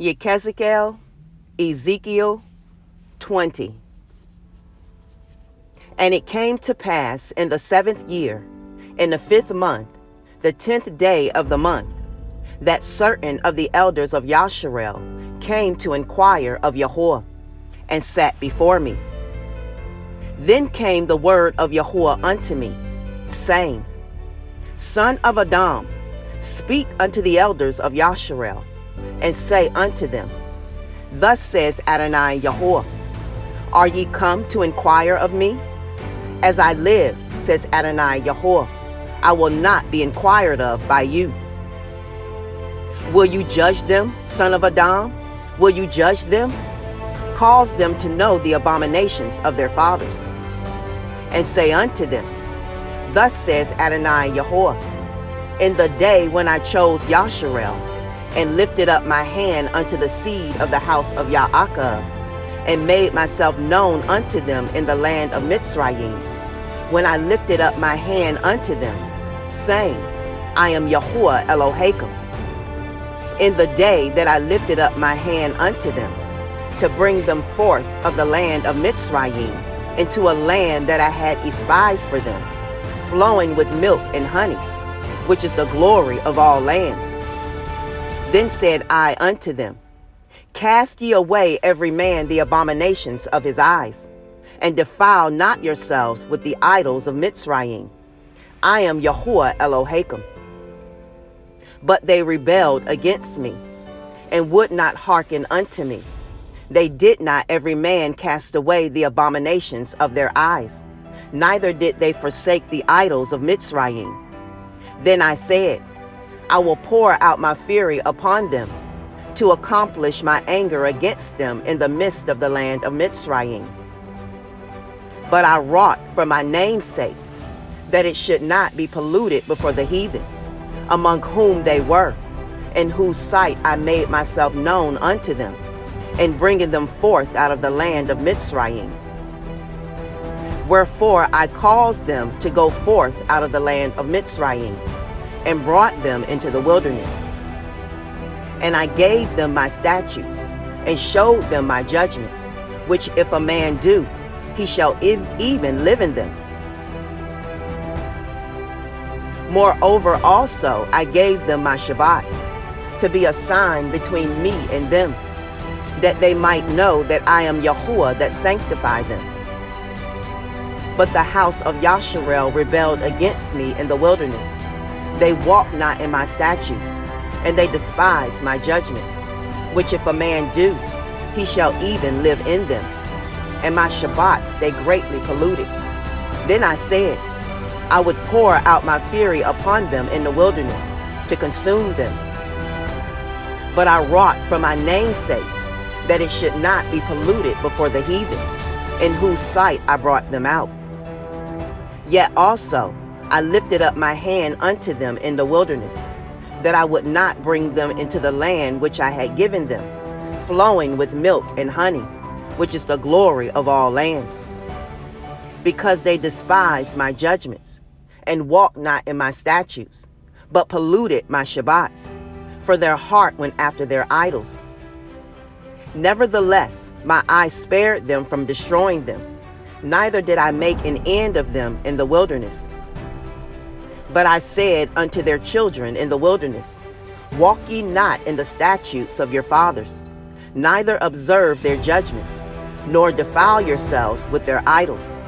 YECHEZQ'EL, Ezekiel 20. And it came to pass in the 7th year, in the 5th month, the 10th day of the month, that certain of the elders of YECHEZQ'EL came to inquire of YAHUAH, and sat before me. Then came the word of YAHUAH unto me, saying, Son of Adam, speak unto the elders of YECHEZQ'EL, and say unto them, Thus says Adonai YAHUAH, Are ye come to inquire of me? As I live, says Adonai YAHUAH, I will not be inquired of by you. Will you judge them, son of Adam? Will you judge them? Cause them to know the abominations of their fathers. And say unto them, Thus says Adonai YAHUAH, In the day when I chose YECHEZQ'EL, and lifted up my hand unto the seed of the house of Yaakov, and made myself known unto them in the land of Mitzrayim, when I lifted up my hand unto them, saying, I am YAHUAH Elohim. In the day that I lifted up my hand unto them, to bring them forth of the land of Mitzrayim, into a land that I had espised for them, flowing with milk and honey, which is the glory of all lands. Then said I unto them, Cast ye away every man the abominations of his eyes, and defile not yourselves with the idols of Mitzrayim. I am YAHUAH Elohim. But they rebelled against me, and would not hearken unto me. They did not every man cast away the abominations of their eyes, neither did they forsake the idols of Mitzrayim. Then I said, I will pour out my fury upon them, to accomplish my anger against them in the midst of the land of Mitzrayim. But I wrought for my name's sake, that it should not be polluted before the heathen, among whom they were, in whose sight I made myself known unto them, in bringing them forth out of the land of Mitzrayim. Wherefore I caused them to go forth out of the land of Mitzrayim, and brought them into the wilderness. And I gave them my statutes, and showed them my judgments, which if a man do, he shall even live in them. Moreover also I gave them my Shabbats, to be a sign between me and them, that they might know that I am YAHUAH that sanctified them. But the house of YECHEZQ'EL rebelled against me in the wilderness. They walked not in my statutes, and they despised my judgments, which if a man do, he shall even live in them. And my Shabbats they greatly polluted. Then I said, I would pour out my fury upon them in the wilderness, to consume them. But I wrought for my name's sake, that it should not be polluted before the heathen, in whose sight I brought them out. Yet also I lifted up my hand unto them in the wilderness, that I would not bring them into the land which I had given them, flowing with milk and honey, which is the glory of all lands. Because they despised my judgments, and walked not in my statutes, but polluted my Shabbats, for their heart went after their idols. Nevertheless, my eye spared them from destroying them, neither did I make an end of them in the wilderness. But I said unto their children in the wilderness, Walk ye not in the statutes of your fathers, neither observe their judgments, nor defile yourselves with their idols.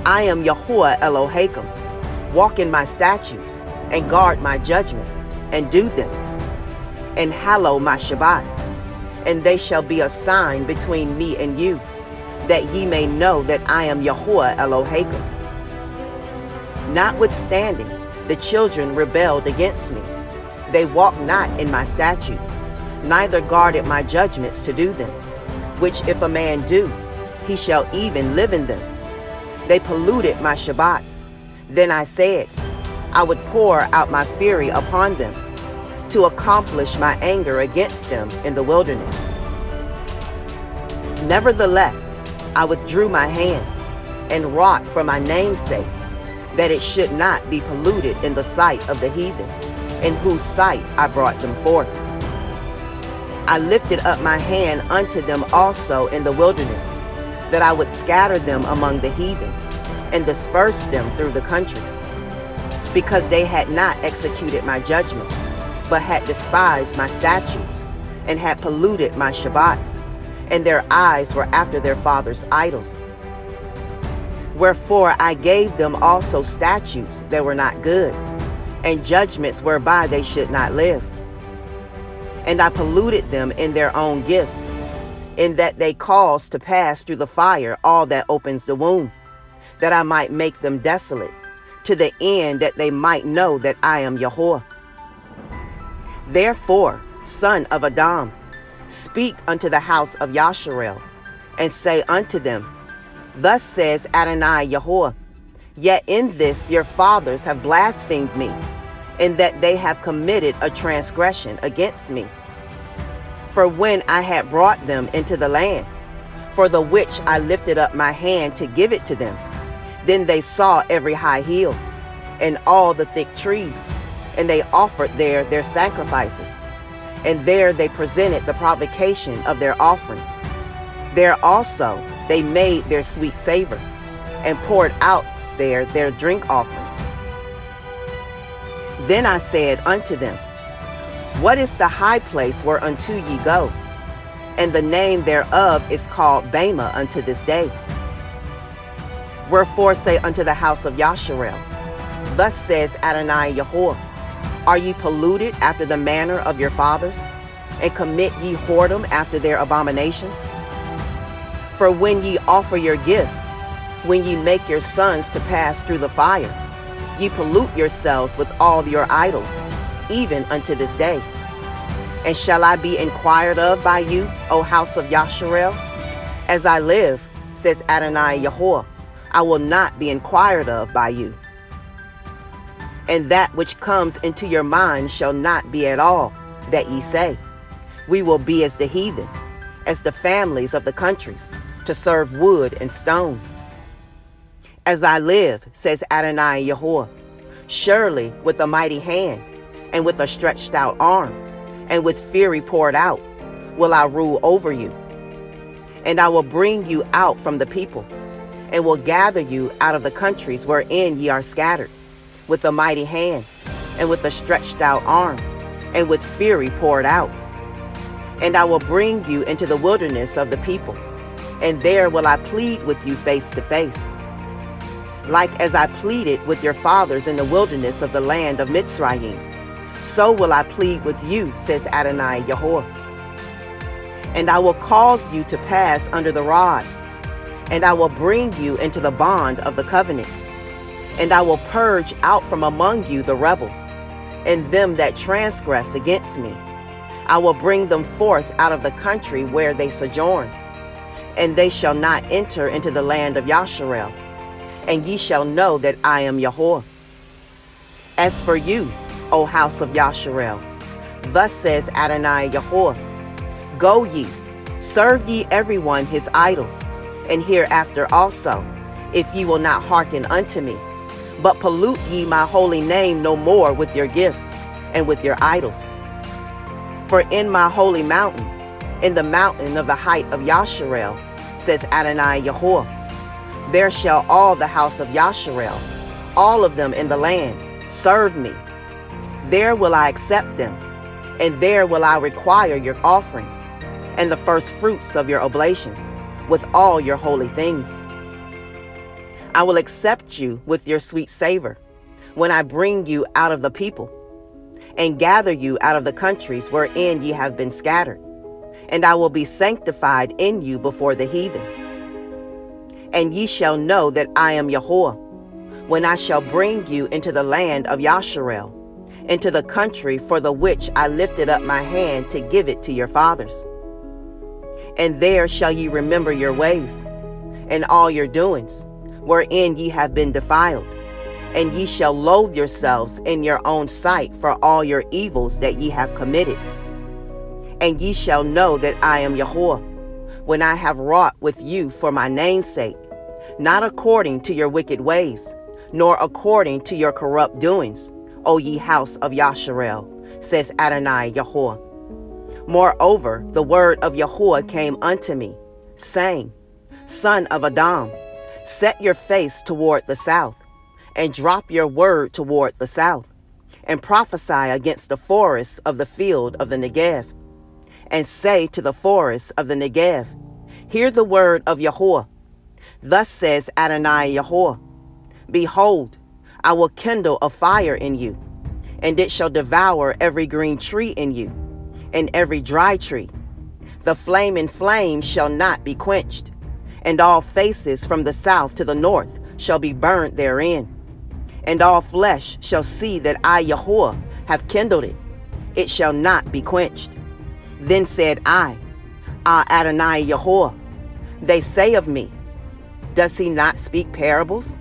I am YAHUAH Elohim. Walk in my statutes, and guard my judgments, and do them, and hallow my Shabbats, and they shall be a sign between me and you, that ye may know that I am YAHUAH Elohim. Notwithstanding, the children rebelled against me. They walked not in my statutes, neither guarded my judgments to do them, which if a man do, he shall even live in them. They polluted my Shabbats. Then I said, I would pour out my fury upon them, to accomplish my anger against them in the wilderness. Nevertheless, I withdrew my hand, and wrought for my name's sake, that it should not be polluted in the sight of the heathen, in whose sight I brought them forth. I lifted up my hand unto them also in the wilderness, that I would scatter them among the heathen, and disperse them through the countries, because they had not executed my judgments, but had despised my statutes, and had polluted my Shabbats, and their eyes were after their fathers' idols. Wherefore I gave them also statutes that were not good, and judgments whereby they should not live. And I polluted them in their own gifts, in that they caused to pass through the fire all that opens the womb, that I might make them desolate, to the end that they might know that I am Yahuwah. Therefore, son of Adam, speak unto the house of Yasharel, and say unto them, Thus says Adonai Yahuwah, Yet in this your fathers have blasphemed me, in that they have committed a transgression against me. For when I had brought them into the land, for the which I lifted up my hand to give it to them, then they saw every high hill, and all the thick trees, and they offered there their sacrifices, and there they presented the provocation of their offering. There also they made their sweet savor, and poured out there their drink offerings. Then I said unto them, What is the high place whereunto ye go? And the name thereof is called Bama unto this day. Wherefore say unto the house of Yasharel, Thus says Adonai Yahuwah, Are ye polluted after the manner of your fathers, and commit ye whoredom after their abominations? For when ye offer your gifts, when ye make your sons to pass through the fire, ye pollute yourselves with all your idols, even unto this day. And shall I be inquired of by you, O house of Yasharel? As I live, says Adonai Yahuwah, I will not be inquired of by you. And that which comes into your mind shall not be at all, that ye say, We will be as the heathen, as the families of the countries, to serve wood and stone. As I live, says Adonai Yahuwah, surely with a mighty hand, and with a stretched out arm, and with fury poured out, will I rule over you. And I will bring you out from the people, and will gather you out of the countries wherein ye are scattered, with a mighty hand, and with a stretched out arm, and with fury poured out. And I will bring you into the wilderness of the people, and there will I plead with you face to face, like as I pleaded with your fathers in the wilderness of the land of Mitzrayim. So will I plead with you, says Adonai Yahuwah. And I will cause you to pass under the rod, and I will bring you into the bond of the covenant. And I will purge out from among you the rebels, and them that transgress against me. I will bring them forth out of the country where they sojourn, and they shall not enter into the land of Yasharel, and ye shall know that I am Yahuwah. As for you, O house of Yasharel, thus says Adonai Yahuwah, Go ye, serve ye everyone his idols, and hereafter also, if ye will not hearken unto me, but pollute ye my holy name no more with your gifts and with your idols. For in my holy mountain, in the mountain of the height of Yasharel, says Adonai Yahuwah, there shall all the house of Yasharel, all of them in the land, serve me. There will I accept them, and there will I require your offerings, and the first fruits of your oblations, with all your holy things. I will accept you with your sweet savor, when I bring you out of the people, and gather you out of the countries wherein ye have been scattered, and I will be sanctified in you before the heathen. And ye shall know that I am Yahuwah, when I shall bring you into the land of Yasharel, into the country for the which I lifted up my hand to give it to your fathers. And there shall ye remember your ways, and all your doings, wherein ye have been defiled, and ye shall loathe yourselves in your own sight for all your evils that ye have committed. And ye shall know that I am Yahuwah, when I have wrought with you for my name's sake, not according to your wicked ways, nor according to your corrupt doings, O ye house of Yasharel, says Adonai Yahuwah. Moreover, the word of Yahuwah came unto me, saying, Son of Adam, set your face toward the south, and drop your word toward the south, and prophesy against the forests of the field of the Negev, and say to the forests of the Negev, Hear the word of Yahuwah. Thus says Adonai Yahuwah, Behold, I will kindle a fire in you, and it shall devour every green tree in you, and every dry tree. The flaming flame shall not be quenched, and all faces from the south to the north shall be burned therein. And all flesh shall see that I, Yahuwah, have kindled it. It shall not be quenched. Then said I, Adonai Yahuwah, they say of me, Does he not speak parables?